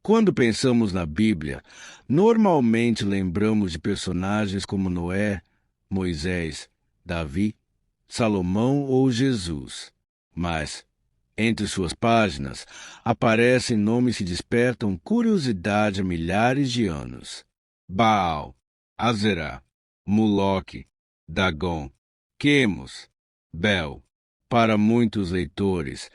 Quando pensamos na Bíblia, normalmente lembramos de personagens como Noé, Moisés, Davi, Salomão ou Jesus. Mas, entre suas páginas, aparecem nomes que despertam curiosidade há milhares de anos. Baal, Azerá, Moloque, Dagom, Quemos, Bel. Para muitos leitores,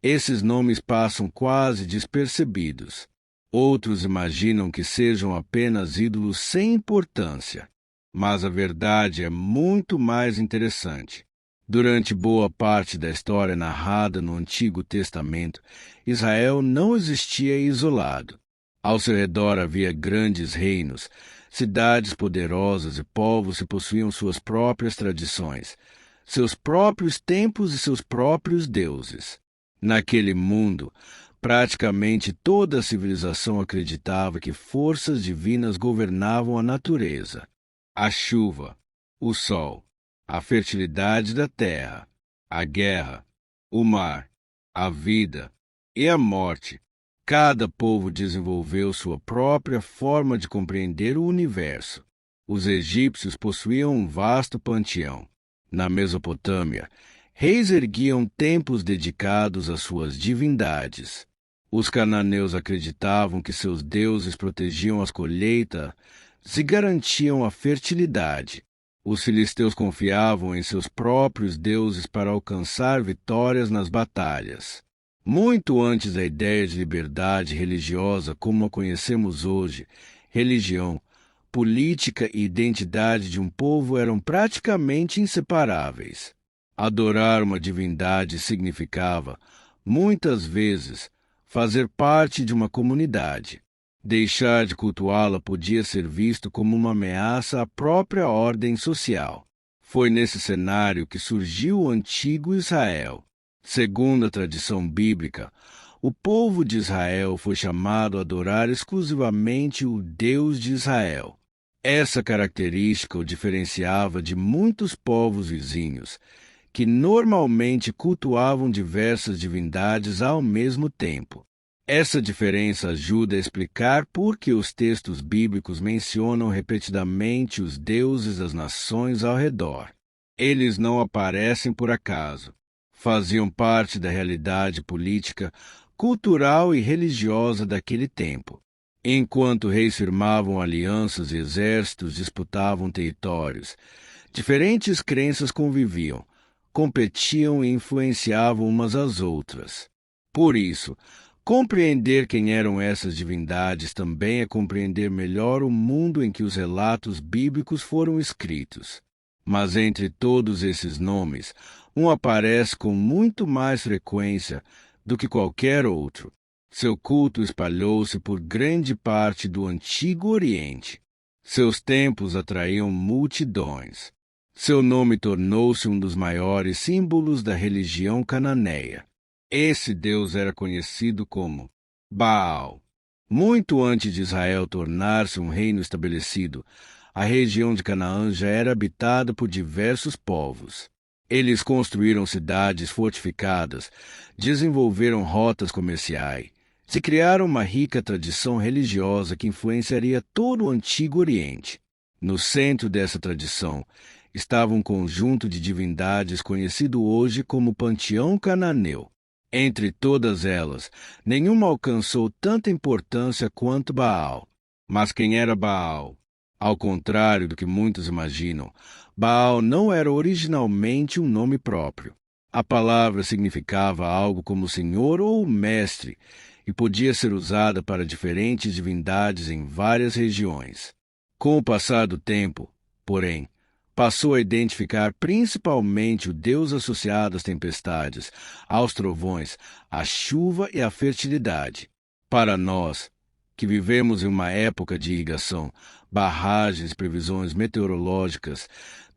esses nomes passam quase despercebidos. Outros imaginam que sejam apenas ídolos sem importância. Mas a verdade é muito mais interessante. Durante boa parte da história narrada no Antigo Testamento, Israel não existia isolado. Ao seu redor havia grandes reinos, cidades poderosas e povos que possuíam suas próprias tradições, seus próprios templos e seus próprios deuses. Naquele mundo, praticamente toda a civilização acreditava que forças divinas governavam a natureza, a chuva, o sol, a fertilidade da terra, a guerra, o mar, a vida e a morte. Cada povo desenvolveu sua própria forma de compreender o universo. Os egípcios possuíam um vasto panteão. Na Mesopotâmia, reis erguiam templos dedicados às suas divindades. Os cananeus acreditavam que seus deuses protegiam as colheitas e garantiam a fertilidade. Os filisteus confiavam em seus próprios deuses para alcançar vitórias nas batalhas. Muito antes da ideia de liberdade religiosa como a conhecemos hoje, religião, política e identidade de um povo eram praticamente inseparáveis. Adorar uma divindade significava, muitas vezes, fazer parte de uma comunidade. Deixar de cultuá-la podia ser visto como uma ameaça à própria ordem social. Foi nesse cenário que surgiu o antigo Israel. Segundo a tradição bíblica, o povo de Israel foi chamado a adorar exclusivamente o Deus de Israel. Essa característica o diferenciava de muitos povos vizinhos, que normalmente cultuavam diversas divindades ao mesmo tempo. Essa diferença ajuda a explicar por que os textos bíblicos mencionam repetidamente os deuses das nações ao redor. Eles não aparecem por acaso. Faziam parte da realidade política, cultural e religiosa daquele tempo. Enquanto reis firmavam alianças e exércitos disputavam territórios, diferentes crenças conviviam, competiam e influenciavam umas às outras. Por isso, compreender quem eram essas divindades também é compreender melhor o mundo em que os relatos bíblicos foram escritos. Mas entre todos esses nomes, um aparece com muito mais frequência do que qualquer outro. Seu culto espalhou-se por grande parte do Antigo Oriente. Seus templos atraíam multidões. Seu nome tornou-se um dos maiores símbolos da religião cananeia. Esse Deus era conhecido como Baal. Muito antes de Israel tornar-se um reino estabelecido, a região de Canaã já era habitada por diversos povos. Eles construíram cidades fortificadas, desenvolveram rotas comerciais, se criaram uma rica tradição religiosa que influenciaria todo o Antigo Oriente. No centro dessa tradição estava um conjunto de divindades conhecido hoje como Panteão Cananeu. Entre todas elas, nenhuma alcançou tanta importância quanto Baal. Mas quem era Baal? Ao contrário do que muitos imaginam, Baal não era originalmente um nome próprio. A palavra significava algo como senhor ou mestre e podia ser usada para diferentes divindades em várias regiões. Com o passar do tempo, porém, passou a identificar principalmente o Deus associado às tempestades, aos trovões, à chuva e à fertilidade. Para nós, que vivemos em uma época de irrigação, barragens e previsões meteorológicas,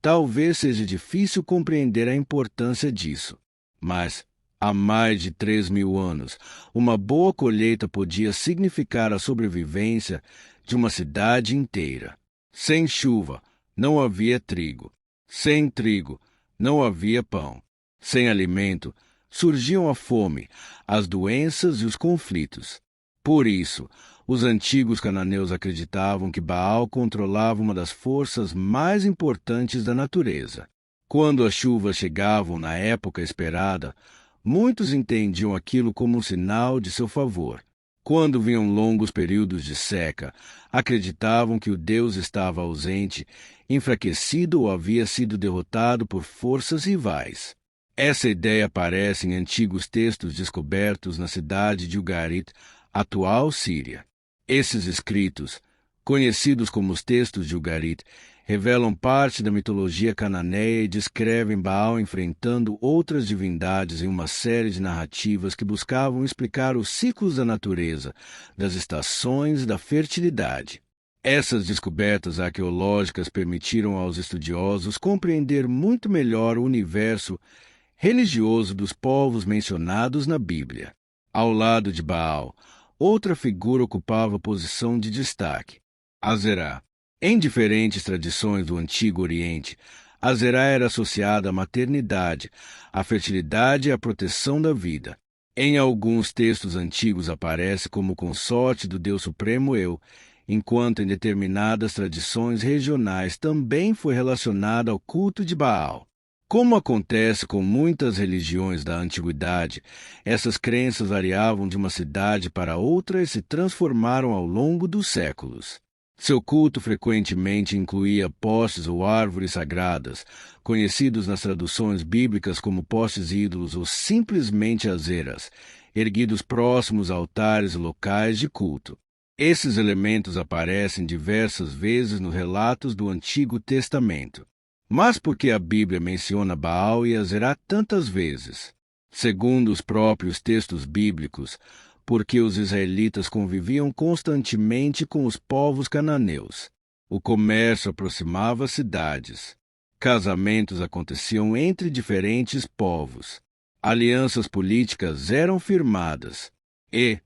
talvez seja difícil compreender a importância disso. Mas, há mais de 3.000 anos, uma boa colheita podia significar a sobrevivência de uma cidade inteira. Sem chuva, não havia trigo. Sem trigo, não havia pão. Sem alimento, surgiam a fome, as doenças e os conflitos. Por isso, Os antigos cananeus acreditavam que Baal controlava uma das forças mais importantes da natureza. Quando as chuvas chegavam na época esperada, muitos entendiam aquilo como um sinal de seu favor. Quando vinham longos períodos de seca, acreditavam que o Deus estava ausente, enfraquecido ou havia sido derrotado por forças rivais. Essa ideia aparece em antigos textos descobertos na cidade de Ugarit, atual Síria. Esses escritos, conhecidos como os textos de Ugarit, revelam parte da mitologia cananeia e descrevem Baal enfrentando outras divindades em uma série de narrativas que buscavam explicar os ciclos da natureza, das estações e da fertilidade. Essas descobertas arqueológicas permitiram aos estudiosos compreender muito melhor o universo religioso dos povos mencionados na Bíblia. Ao lado de Baal, outra figura ocupava posição de destaque: Azerá. Em diferentes tradições do Antigo Oriente, Azerá era associada à maternidade, à fertilidade e à proteção da vida. Em alguns textos antigos aparece como consorte do Deus Supremo Eu, enquanto em determinadas tradições regionais também foi relacionada ao culto de Baal. Como acontece com muitas religiões da antiguidade, essas crenças variavam de uma cidade para outra e se transformaram ao longo dos séculos. Seu culto frequentemente incluía postes ou árvores sagradas, conhecidos nas traduções bíblicas como postes ídolos ou simplesmente azeras, erguidos próximos a altares locais de culto. Esses elementos aparecem diversas vezes nos relatos do Antigo Testamento. Mas por que a Bíblia menciona Baal e Azerá tantas vezes? Segundo os próprios textos bíblicos, porque os israelitas conviviam constantemente com os povos cananeus. O comércio aproximava as cidades. Casamentos aconteciam entre diferentes povos. Alianças políticas eram firmadas. E,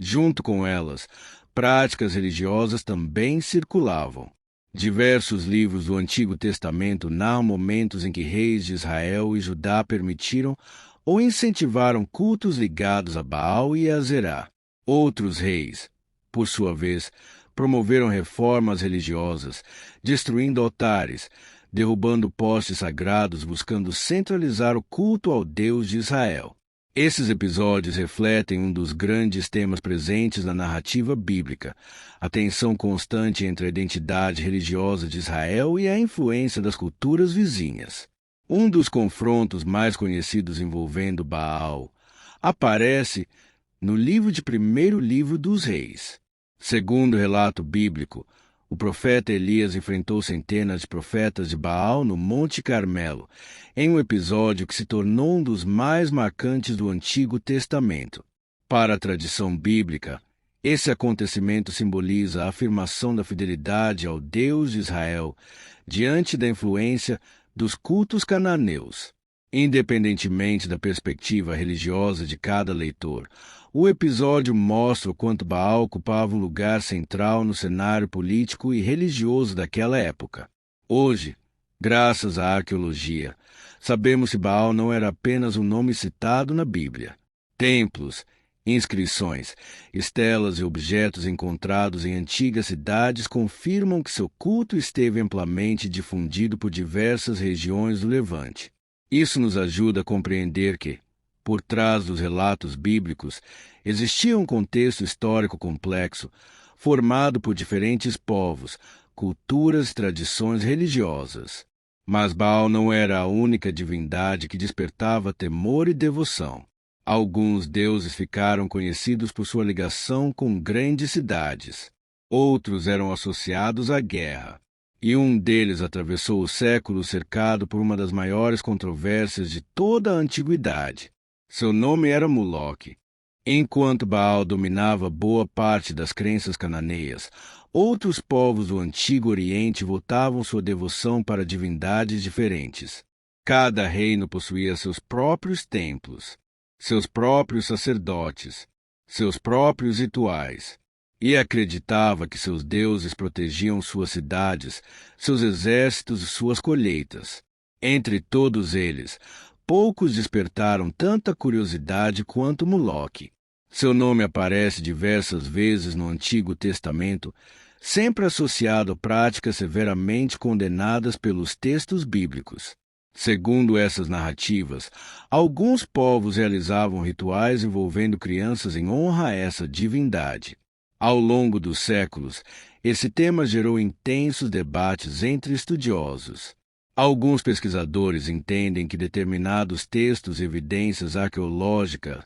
junto com elas, práticas religiosas também circulavam. Diversos livros do Antigo Testamento narram momentos em que reis de Israel e Judá permitiram ou incentivaram cultos ligados a Baal e a Azerá. Outros reis, por sua vez, promoveram reformas religiosas, destruindo altares, derrubando postes sagrados, buscando centralizar o culto ao Deus de Israel. Esses episódios refletem um dos grandes temas presentes na narrativa bíblica, a tensão constante entre a identidade religiosa de Israel e a influência das culturas vizinhas. Um dos confrontos mais conhecidos envolvendo Baal aparece no primeiro livro dos Reis. Segundo o relato bíblico, o profeta Elias enfrentou centenas de profetas de Baal no Monte Carmelo, em um episódio que se tornou um dos mais marcantes do Antigo Testamento. Para a tradição bíblica, esse acontecimento simboliza a afirmação da fidelidade ao Deus de Israel diante da influência dos cultos cananeus. Independentemente da perspectiva religiosa de cada leitor, o episódio mostra o quanto Baal ocupava um lugar central no cenário político e religioso daquela época. Hoje, graças à arqueologia, sabemos que Baal não era apenas um nome citado na Bíblia. Templos, inscrições, estelas e objetos encontrados em antigas cidades confirmam que seu culto esteve amplamente difundido por diversas regiões do Levante. Isso nos ajuda a compreender que, por trás dos relatos bíblicos, existia um contexto histórico complexo, formado por diferentes povos, culturas e tradições religiosas. Mas Baal não era a única divindade que despertava temor e devoção. Alguns deuses ficaram conhecidos por sua ligação com grandes cidades. Outros eram associados à guerra. E um deles atravessou o século cercado por uma das maiores controvérsias de toda a antiguidade. Seu nome era Moloque. Enquanto Baal dominava boa parte das crenças cananeias, outros povos do Antigo Oriente voltavam sua devoção para divindades diferentes. Cada reino possuía seus próprios templos, seus próprios sacerdotes, seus próprios rituais, e acreditava que seus deuses protegiam suas cidades, seus exércitos e suas colheitas. Entre todos eles, poucos despertaram tanta curiosidade quanto Moloque. Seu nome aparece diversas vezes no Antigo Testamento, sempre associado a práticas severamente condenadas pelos textos bíblicos. Segundo essas narrativas, alguns povos realizavam rituais envolvendo crianças em honra a essa divindade. Ao longo dos séculos, esse tema gerou intensos debates entre estudiosos. Alguns pesquisadores entendem que determinados textos e evidências arqueológicas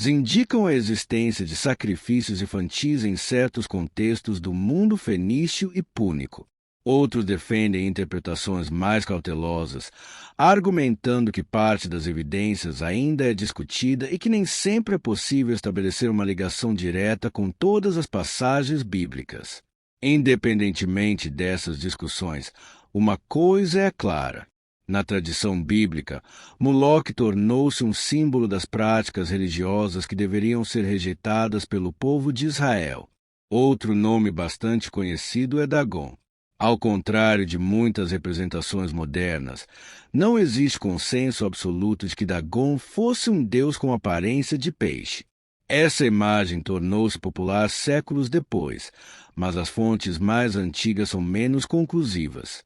indicam a existência de sacrifícios infantis em certos contextos do mundo fenício e púnico. Outros defendem interpretações mais cautelosas, argumentando que parte das evidências ainda é discutida e que nem sempre é possível estabelecer uma ligação direta com todas as passagens bíblicas. Independentemente dessas discussões, uma coisa é clara. Na tradição bíblica, Moloque tornou-se um símbolo das práticas religiosas que deveriam ser rejeitadas pelo povo de Israel. Outro nome bastante conhecido é Dagon. Ao contrário de muitas representações modernas, não existe consenso absoluto de que Dagon fosse um deus com aparência de peixe. Essa imagem tornou-se popular séculos depois, mas as fontes mais antigas são menos conclusivas.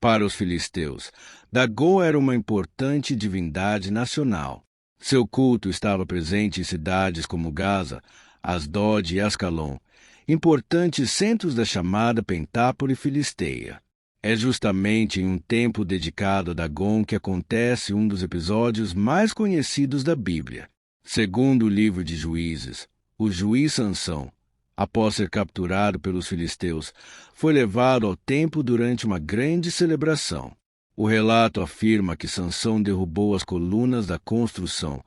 Para os filisteus, Dagon era uma importante divindade nacional. Seu culto estava presente em cidades como Gaza, Asdod e Ascalon, importantes centros da chamada Pentápole filisteia. É justamente em um templo dedicado a Dagon que acontece um dos episódios mais conhecidos da Bíblia. Segundo o livro de Juízes, o juiz Sansão, após ser capturado pelos filisteus, foi levado ao templo durante uma grande celebração. O relato afirma que Sansão derrubou as colunas da construção,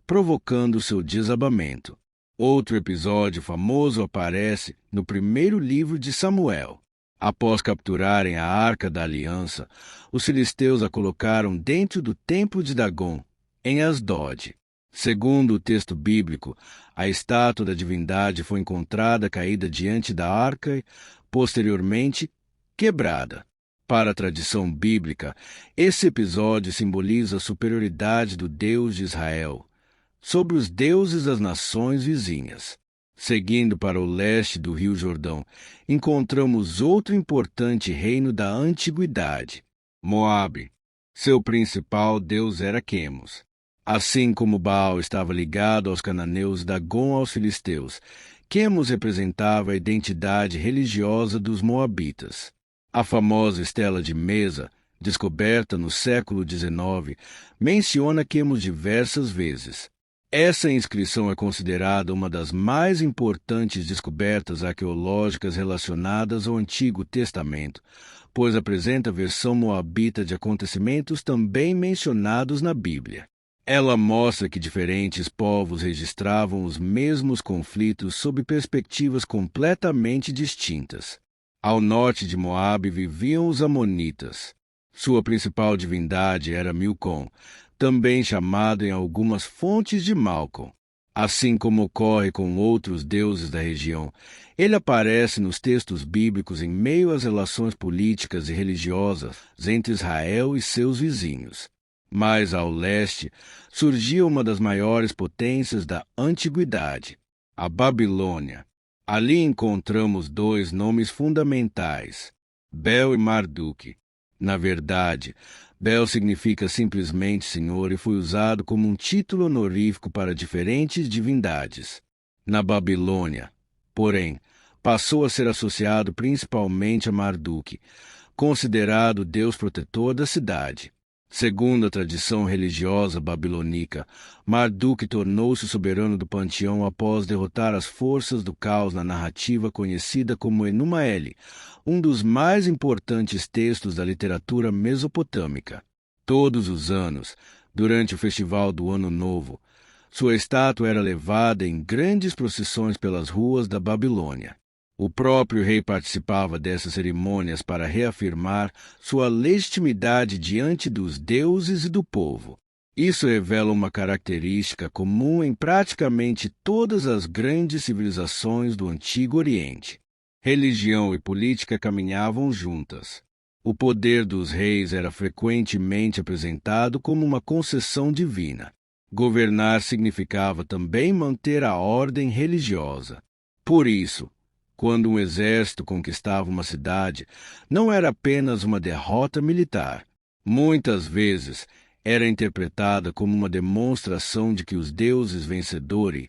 provocando seu desabamento. Outro episódio famoso aparece no primeiro livro de Samuel. Após capturarem a Arca da Aliança, os filisteus a colocaram dentro do templo de Dagon, em Asdod. Segundo o texto bíblico, a estátua da divindade foi encontrada caída diante da arca e, posteriormente, quebrada. Para a tradição bíblica, esse episódio simboliza a superioridade do Deus de Israel sobre os deuses das nações vizinhas. Seguindo para o leste do Rio Jordão, encontramos outro importante reino da antiguidade, Moabe. Seu principal deus era Quemos. Assim como Baal estava ligado aos cananeus, Dagon aos filisteus, Quemos representava a identidade religiosa dos moabitas. A famosa estela de Mesa, descoberta no século XIX, menciona Quemos diversas vezes. Essa inscrição é considerada uma das mais importantes descobertas arqueológicas relacionadas ao Antigo Testamento, pois apresenta a versão moabita de acontecimentos também mencionados na Bíblia. Ela mostra que diferentes povos registravam os mesmos conflitos sob perspectivas completamente distintas. Ao norte de Moabe viviam os Amonitas. Sua principal divindade era Milcom, também chamado em algumas fontes de Malcom. Assim como ocorre com outros deuses da região, ele aparece nos textos bíblicos em meio às relações políticas e religiosas entre Israel e seus vizinhos. Mais ao leste, surgia uma das maiores potências da antiguidade, a Babilônia. Ali encontramos dois nomes fundamentais, Bel e Marduk. Na verdade, Bel significa simplesmente Senhor e foi usado como um título honorífico para diferentes divindades. Na Babilônia, porém, passou a ser associado principalmente a Marduk, considerado o deus protetor da cidade. Segundo a tradição religiosa babilônica, Marduk tornou-se soberano do panteão após derrotar as forças do caos na narrativa conhecida como Enuma Eli, um dos mais importantes textos da literatura mesopotâmica. Todos os anos, durante o festival do Ano Novo, sua estátua era levada em grandes procissões pelas ruas da Babilônia. O próprio rei participava dessas cerimônias para reafirmar sua legitimidade diante dos deuses e do povo. Isso revela uma característica comum em praticamente todas as grandes civilizações do Antigo Oriente. Religião e política caminhavam juntas. O poder dos reis era frequentemente apresentado como uma concessão divina. Governar significava também manter a ordem religiosa. Por isso, quando um exército conquistava uma cidade, não era apenas uma derrota militar. Muitas vezes era interpretada como uma demonstração de que os deuses vencedores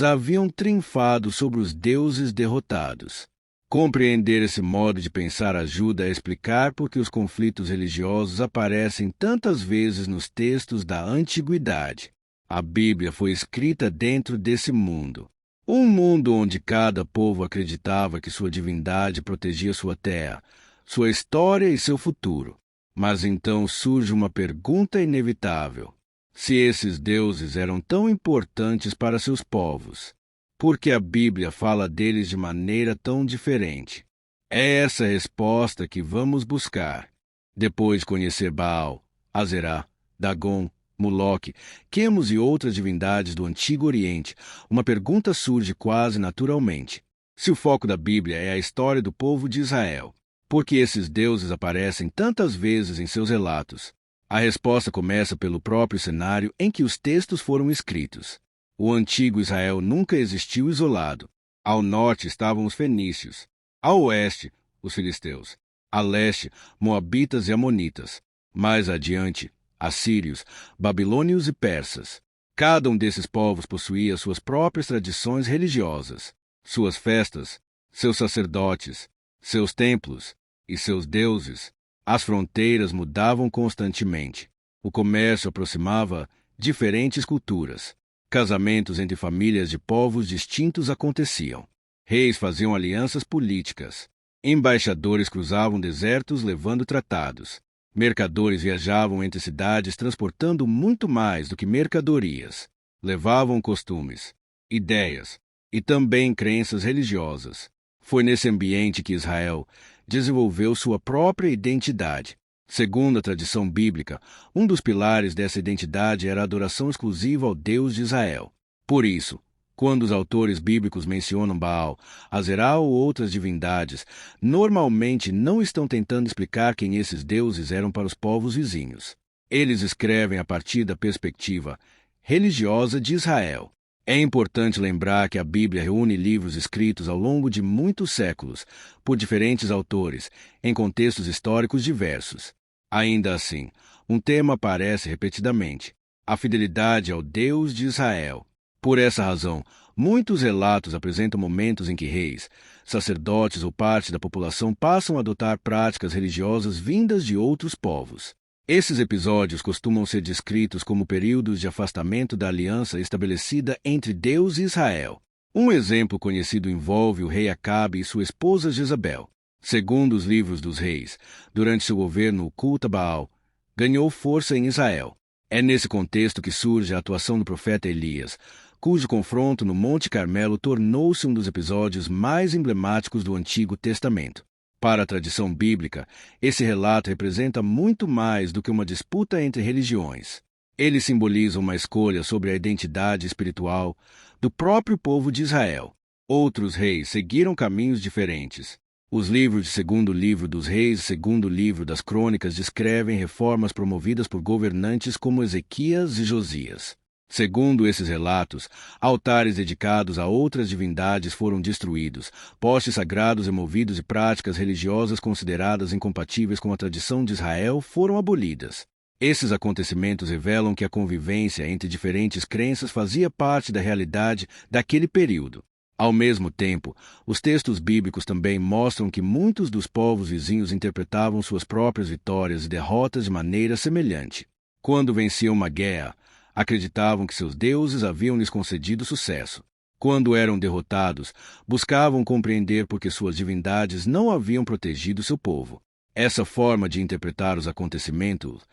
haviam triunfado sobre os deuses derrotados. Compreender esse modo de pensar ajuda a explicar por que os conflitos religiosos aparecem tantas vezes nos textos da antiguidade. A Bíblia foi escrita dentro desse mundo. Um mundo onde cada povo acreditava que sua divindade protegia sua terra, sua história e seu futuro. Mas então surge uma pergunta inevitável. Se esses deuses eram tão importantes para seus povos, por que a Bíblia fala deles de maneira tão diferente? É essa a resposta que vamos buscar. Depois de conhecer Baal, Azerá, Dagon, Moloque, Quemos e outras divindades do Antigo Oriente, uma pergunta surge quase naturalmente. Se o foco da Bíblia é a história do povo de Israel, por que esses deuses aparecem tantas vezes em seus relatos? A resposta começa pelo próprio cenário em que os textos foram escritos. O antigo Israel nunca existiu isolado. Ao norte estavam os fenícios, ao oeste, os filisteus, a leste, moabitas e amonitas. Mais adiante, assírios, babilônios e persas. Cada um desses povos possuía suas próprias tradições religiosas, suas festas, seus sacerdotes, seus templos e seus deuses. As fronteiras mudavam constantemente. O comércio aproximava diferentes culturas. Casamentos entre famílias de povos distintos aconteciam. Reis faziam alianças políticas. Embaixadores cruzavam desertos levando tratados. Mercadores viajavam entre cidades transportando muito mais do que mercadorias. Levavam costumes, ideias e também crenças religiosas. Foi nesse ambiente que Israel desenvolveu sua própria identidade. Segundo a tradição bíblica, um dos pilares dessa identidade era a adoração exclusiva ao Deus de Israel. Por isso, quando os autores bíblicos mencionam Baal, Azerá ou outras divindades, normalmente não estão tentando explicar quem esses deuses eram para os povos vizinhos. Eles escrevem a partir da perspectiva religiosa de Israel. É importante lembrar que a Bíblia reúne livros escritos ao longo de muitos séculos, por diferentes autores, em contextos históricos diversos. Ainda assim, um tema aparece repetidamente: a fidelidade ao Deus de Israel. Por essa razão, muitos relatos apresentam momentos em que reis, sacerdotes ou parte da população passam a adotar práticas religiosas vindas de outros povos. Esses episódios costumam ser descritos como períodos de afastamento da aliança estabelecida entre Deus e Israel. Um exemplo conhecido envolve o rei Acabe e sua esposa Jezabel. Segundo os livros dos reis, durante seu governo, o culto a Baal ganhou força em Israel. É nesse contexto que surge a atuação do profeta Elias, cujo confronto no Monte Carmelo tornou-se um dos episódios mais emblemáticos do Antigo Testamento. Para a tradição bíblica, esse relato representa muito mais do que uma disputa entre religiões. Ele simboliza uma escolha sobre a identidade espiritual do próprio povo de Israel. Outros reis seguiram caminhos diferentes. Os livros de Segundo Livro dos Reis e Segundo Livro das Crônicas descrevem reformas promovidas por governantes como Ezequias e Josias. Segundo esses relatos, altares dedicados a outras divindades foram destruídos, postes sagrados removidos e práticas religiosas consideradas incompatíveis com a tradição de Israel foram abolidas. Esses acontecimentos revelam que a convivência entre diferentes crenças fazia parte da realidade daquele período. Ao mesmo tempo, os textos bíblicos também mostram que muitos dos povos vizinhos interpretavam suas próprias vitórias e derrotas de maneira semelhante. Quando venciam uma guerra, acreditavam que seus deuses haviam lhes concedido sucesso. Quando eram derrotados, buscavam compreender por que suas divindades não haviam protegido seu povo. Essa forma de interpretar os acontecimentos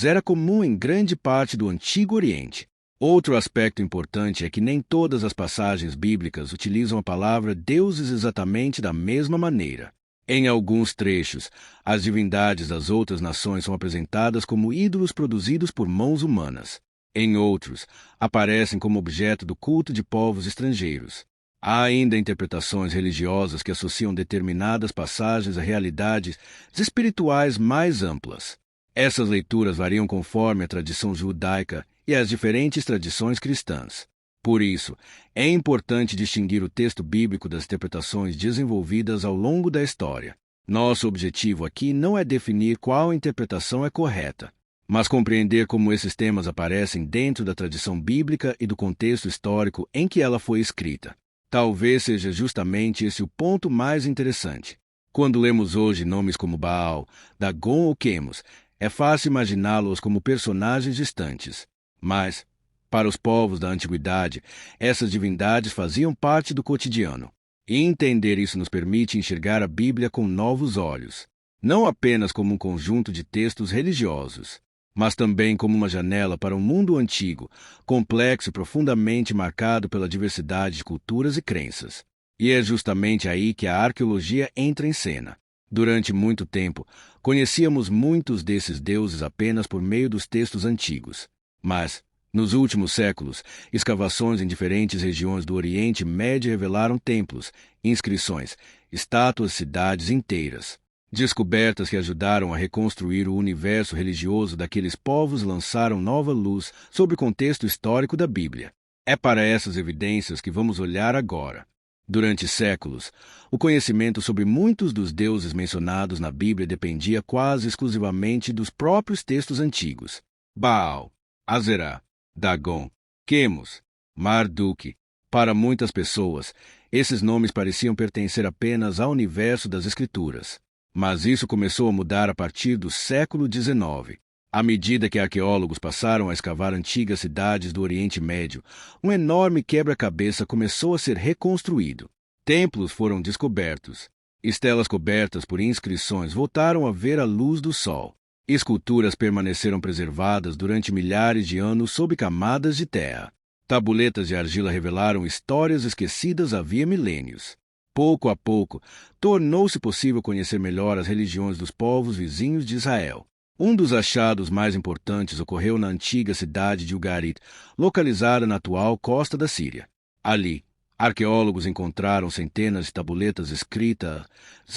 era comum em grande parte do Antigo Oriente. Outro aspecto importante é que nem todas as passagens bíblicas utilizam a palavra deuses exatamente da mesma maneira. Em alguns trechos, as divindades das outras nações são apresentadas como ídolos produzidos por mãos humanas. Em outros, aparecem como objeto do culto de povos estrangeiros. Há ainda interpretações religiosas que associam determinadas passagens a realidades espirituais mais amplas. Essas leituras variam conforme a tradição judaica e as diferentes tradições cristãs. Por isso, é importante distinguir o texto bíblico das interpretações desenvolvidas ao longo da história. Nosso objetivo aqui não é definir qual interpretação é correta, mas compreender como esses temas aparecem dentro da tradição bíblica e do contexto histórico em que ela foi escrita. Talvez seja justamente esse o ponto mais interessante. Quando lemos hoje nomes como Baal, Dagon ou Quemos, é fácil imaginá-los como personagens distantes. Mas, para os povos da antiguidade, essas divindades faziam parte do cotidiano. E entender isso nos permite enxergar a Bíblia com novos olhos, não apenas como um conjunto de textos religiosos, mas também como uma janela para um mundo antigo, complexo e profundamente marcado pela diversidade de culturas e crenças. E é justamente aí que a arqueologia entra em cena. Durante muito tempo, conhecíamos muitos desses deuses apenas por meio dos textos antigos. Mas, nos últimos séculos, escavações em diferentes regiões do Oriente Médio revelaram templos, inscrições, estátuas, cidades inteiras. Descobertas que ajudaram a reconstruir o universo religioso daqueles povos lançaram nova luz sobre o contexto histórico da Bíblia. É para essas evidências que vamos olhar agora. Durante séculos, o conhecimento sobre muitos dos deuses mencionados na Bíblia dependia quase exclusivamente dos próprios textos antigos. Baal, Azerá, Dagon, Quemos, Marduk. Para muitas pessoas, esses nomes pareciam pertencer apenas ao universo das Escrituras. Mas isso começou a mudar a partir do século XIX. À medida que arqueólogos passaram a escavar antigas cidades do Oriente Médio, um enorme quebra-cabeça começou a ser reconstruído. Templos foram descobertos. Estelas cobertas por inscrições voltaram a ver a luz do sol. Esculturas permaneceram preservadas durante milhares de anos sob camadas de terra. Tabuletas de argila revelaram histórias esquecidas havia milênios. Pouco a pouco, tornou-se possível conhecer melhor as religiões dos povos vizinhos de Israel. Um dos achados mais importantes ocorreu na antiga cidade de Ugarit, localizada na atual costa da Síria. Ali, arqueólogos encontraram centenas de tabuletas escritas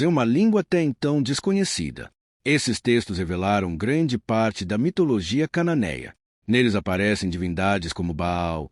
em uma língua até então desconhecida. Esses textos revelaram grande parte da mitologia cananeia. Neles aparecem divindades como Baal,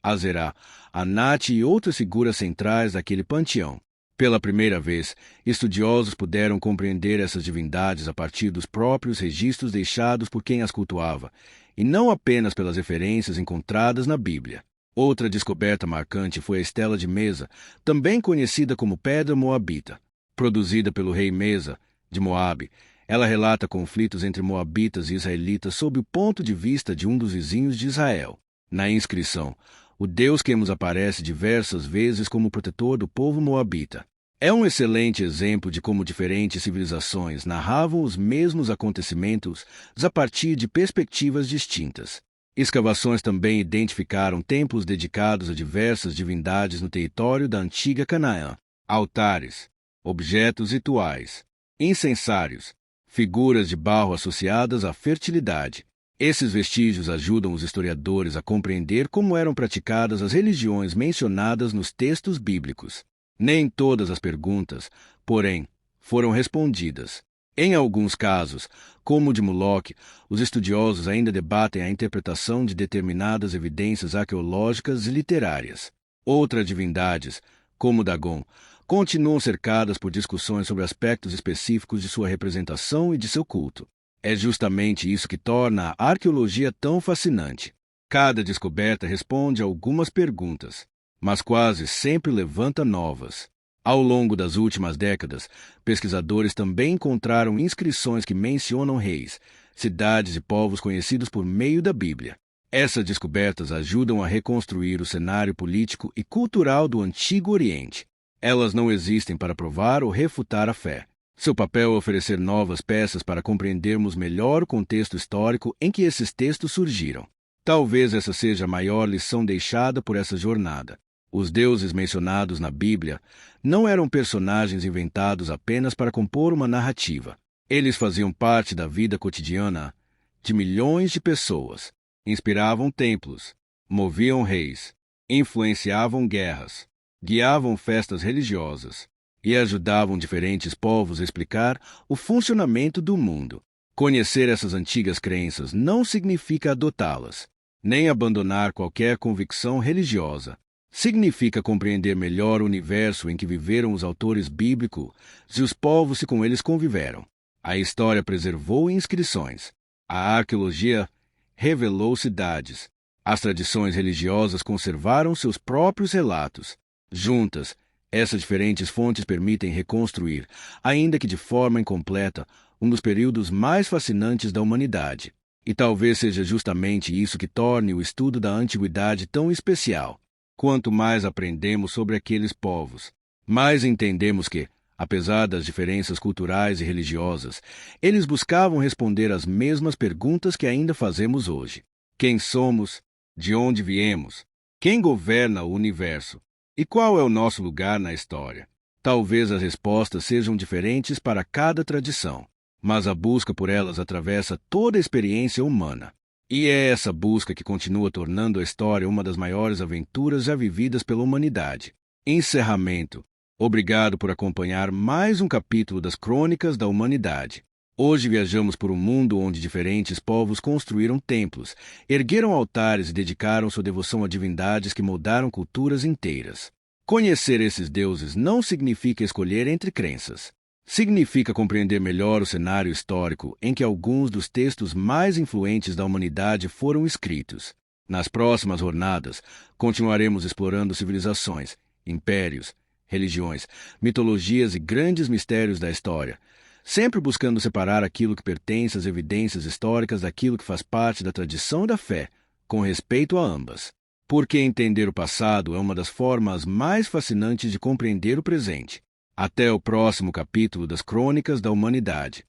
Azerá, Anat e outras figuras centrais daquele panteão. Pela primeira vez, estudiosos puderam compreender essas divindades a partir dos próprios registros deixados por quem as cultuava, e não apenas pelas referências encontradas na Bíblia. Outra descoberta marcante foi a Estela de Mesa, também conhecida como Pedra Moabita. Produzida pelo rei Mesa, de Moabe, ela relata conflitos entre moabitas e israelitas sob o ponto de vista de um dos vizinhos de Israel. Na inscrição, o deus Quemos aparece diversas vezes como protetor do povo moabita. É um excelente exemplo de como diferentes civilizações narravam os mesmos acontecimentos a partir de perspectivas distintas. Escavações também identificaram templos dedicados a diversas divindades no território da antiga Canaã. Altares, objetos rituais, incensários, figuras de barro associadas à fertilidade. Esses vestígios ajudam os historiadores a compreender como eram praticadas as religiões mencionadas nos textos bíblicos. Nem todas as perguntas, porém, foram respondidas. Em alguns casos, como o de Moloque, os estudiosos ainda debatem a interpretação de determinadas evidências arqueológicas e literárias. Outras divindades, como Dagon, continuam cercadas por discussões sobre aspectos específicos de sua representação e de seu culto. É justamente isso que torna a arqueologia tão fascinante. Cada descoberta responde a algumas perguntas, mas quase sempre levanta novas. Ao longo das últimas décadas, pesquisadores também encontraram inscrições que mencionam reis, cidades e povos conhecidos por meio da Bíblia. Essas descobertas ajudam a reconstruir o cenário político e cultural do Antigo Oriente. Elas não existem para provar ou refutar a fé. Seu papel é oferecer novas peças para compreendermos melhor o contexto histórico em que esses textos surgiram. Talvez essa seja a maior lição deixada por essa jornada. Os deuses mencionados na Bíblia não eram personagens inventados apenas para compor uma narrativa. Eles faziam parte da vida cotidiana de milhões de pessoas. Inspiravam templos, moviam reis, influenciavam guerras, guiavam festas religiosas e ajudavam diferentes povos a explicar o funcionamento do mundo. Conhecer essas antigas crenças não significa adotá-las, nem abandonar qualquer convicção religiosa. Significa compreender melhor o universo em que viveram os autores bíblicos e os povos que com eles conviveram. A história preservou inscrições. A arqueologia revelou cidades. As tradições religiosas conservaram seus próprios relatos. Juntas, essas diferentes fontes permitem reconstruir, ainda que de forma incompleta, um dos períodos mais fascinantes da humanidade. E talvez seja justamente isso que torne o estudo da antiguidade tão especial. Quanto mais aprendemos sobre aqueles povos, mais entendemos que, apesar das diferenças culturais e religiosas, eles buscavam responder às mesmas perguntas que ainda fazemos hoje. Quem somos? De onde viemos? Quem governa o universo? E qual é o nosso lugar na história? Talvez as respostas sejam diferentes para cada tradição, mas a busca por elas atravessa toda a experiência humana. E é essa busca que continua tornando a história uma das maiores aventuras já vividas pela humanidade. Encerramento. Obrigado por acompanhar mais um capítulo das Crônicas da Humanidade. Hoje viajamos por um mundo onde diferentes povos construíram templos, ergueram altares e dedicaram sua devoção a divindades que moldaram culturas inteiras. Conhecer esses deuses não significa escolher entre crenças. Significa compreender melhor o cenário histórico em que alguns dos textos mais influentes da humanidade foram escritos. Nas próximas jornadas, continuaremos explorando civilizações, impérios, religiões, mitologias e grandes mistérios da história, sempre buscando separar aquilo que pertence às evidências históricas daquilo que faz parte da tradição e da fé, com respeito a ambas. Porque entender o passado é uma das formas mais fascinantes de compreender o presente. Até o próximo capítulo das Crônicas da Humanidade.